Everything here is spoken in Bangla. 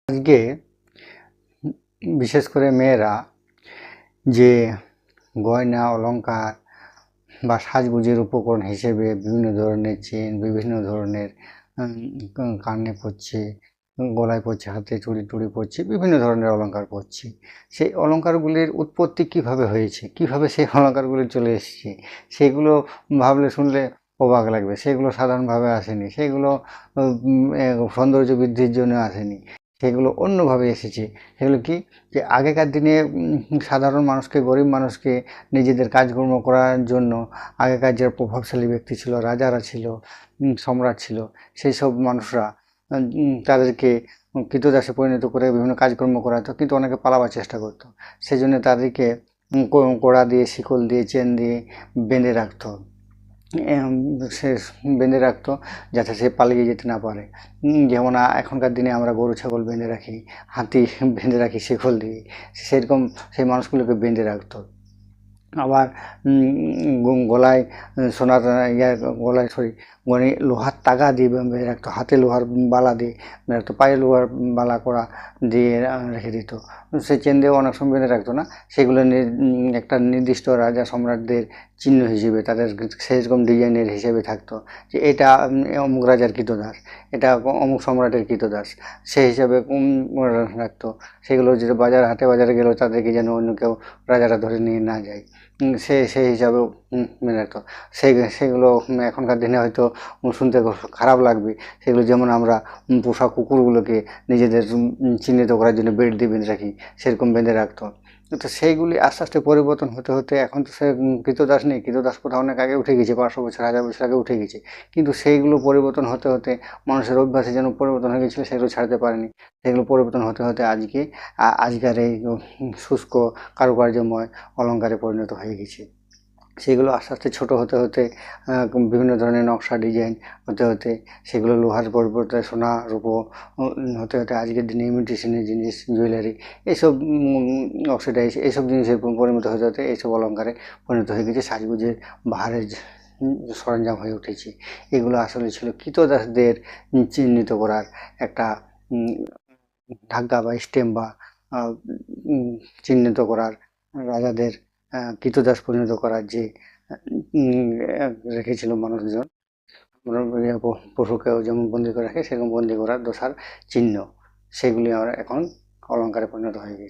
আজকে বিশেষ করে মেয়েরা যে গয়না অলংকার বা সাজগোজের উপকরণ হিসেবে বিভিন্ন ধরনের চেন, বিভিন্ন ধরনের কানে পরছে, গলায় পরছে, হাতে চুড়ি টুড়ি পরছে, বিভিন্ন ধরনের অলংকার পরছে। সেই অলংকারগুলির উৎপত্তি কীভাবে হয়েছে, কীভাবে সেই অলংকারগুলি চলে এসেছে, সেগুলো ভাবলে শুনলে অবাক লাগবে। সেগুলো সাধারণভাবে আসেনি, সেগুলো সৌন্দর্য বৃদ্ধির জন্য আসেনি, সেগুলো অন্যভাবে এসেছে। সেগুলো কি, যে আগেকার দিনে সাধারণ মানুষকে, গরিব মানুষকে নিজেদের কাজকর্ম করার জন্য আগেকার যে প্রভাবশালী ব্যক্তি ছিল, রাজারা ছিল, সম্রাট ছিল, সেই সব মানুষরা তাদেরকে কৃতদাসে পরিণত করে বিভিন্ন কাজকর্ম করাতো, কিন্তু অনেকে পালাবার চেষ্টা করতো। সেই জন্য তাদেরকে কোড়া দিয়ে, শিকল দিয়ে, চেন দিয়ে বেঁধে রাখতো, সে বেঁধে রাখতো যাতে সে পালিয়ে যেতে না পারে। যেমন এখনকার দিনে আমরা গরু ছাগল বেঁধে রাখি, হাতি বেঁধে রাখি শিকল দিয়ে, সেরকম সেই মানুষগুলোকে বেঁধে রাখতো। আবার গলায় সোনার গলায় লোহার তাগা দিয়ে বেঁধে রাখতো, হাতে লোহার বালা দিয়ে রাখতো, পায়ে লোহার বালা করা দিয়ে রেখে দিত। সেই চেন দিয়েও অনেক সময় বেঁধে রাখতো না, সেগুলো একটা নির্দিষ্ট রাজা সম্রাটদের চিহ্ন হিসেবে, তাদের সেরকম ডিজাইনের হিসেবে থাকতো, যে এটা অমুক রাজার কৃতদাস, এটা অমুক সম্রাটের কৃতদাস, সেই হিসাবে রাখতো। সেগুলো যে হাটে বাজারে গেলেও তাদেরকে যেন অন্য কেউ রাজারা ধরে নিয়ে না যায়, সেই হিসাবেও মেনে রাখতো। সেগুলো এখনকার দিনে হয়তো শুনতে খারাপ লাগবে। সেগুলো যেমন আমরা পোষা কুকুরগুলোকে নিজেদের চিহ্নিত করার জন্য বেল্ট দিয়ে বেঁধে রাখি, সেরকম বেঁধে রাখতো। তো সেইগুলি আস্তে আস্তে পরিবর্তন হতে হতে এখন তো সে কৃতদাস নেই, কৃতদাস কোথাও অনেক আগে উঠে গেছে, 500 বছর 1000 বছর আগে উঠে গেছে। কিন্তু সেইগুলো পরিবর্তন হতে হতে মানুষের অভ্যাসে যেন পরিবর্তন হয়ে গেছিলো, সেগুলো ছাড়তে পারেনি। সেগুলো পরিবর্তন হতে হতে আজকের এই শুষ্ক কারুকার্যময় অলংকারে পরিণত হয়ে গেছে। সেগুলো আস্তে আস্তে ছোটো হতে হতে বিভিন্ন ধরনের নকশা ডিজাইন হতে হতে সেগুলো লোহার পরিবর্তে সোনা রূপো হতে হতে আজকের দিনে ইমিটেশনের জিনিস, জুয়েলারি, এইসব অক্সিডাইজ, এইসব জিনিসের পরিণত হতে হতে এইসব অলংকারে পরিণত হয়ে গেছে, সাজগোজের বাহারের সরঞ্জাম হয়ে উঠেছে। এগুলো আসলে ছিল কৃতদাসদের চিহ্নিত করার একটা ধাগা বা স্টেম, বা চিহ্নিত করার, রাজাদের কৃতদাস পরিণত করার যে রেখেছিল মানুষজন, পশুকেও যেমন বন্দি করে রাখে সেরকম বন্দি করার দশার চিহ্ন, সেগুলি আমরা এখন অলংকারে পরিণত হয়ে গেছে।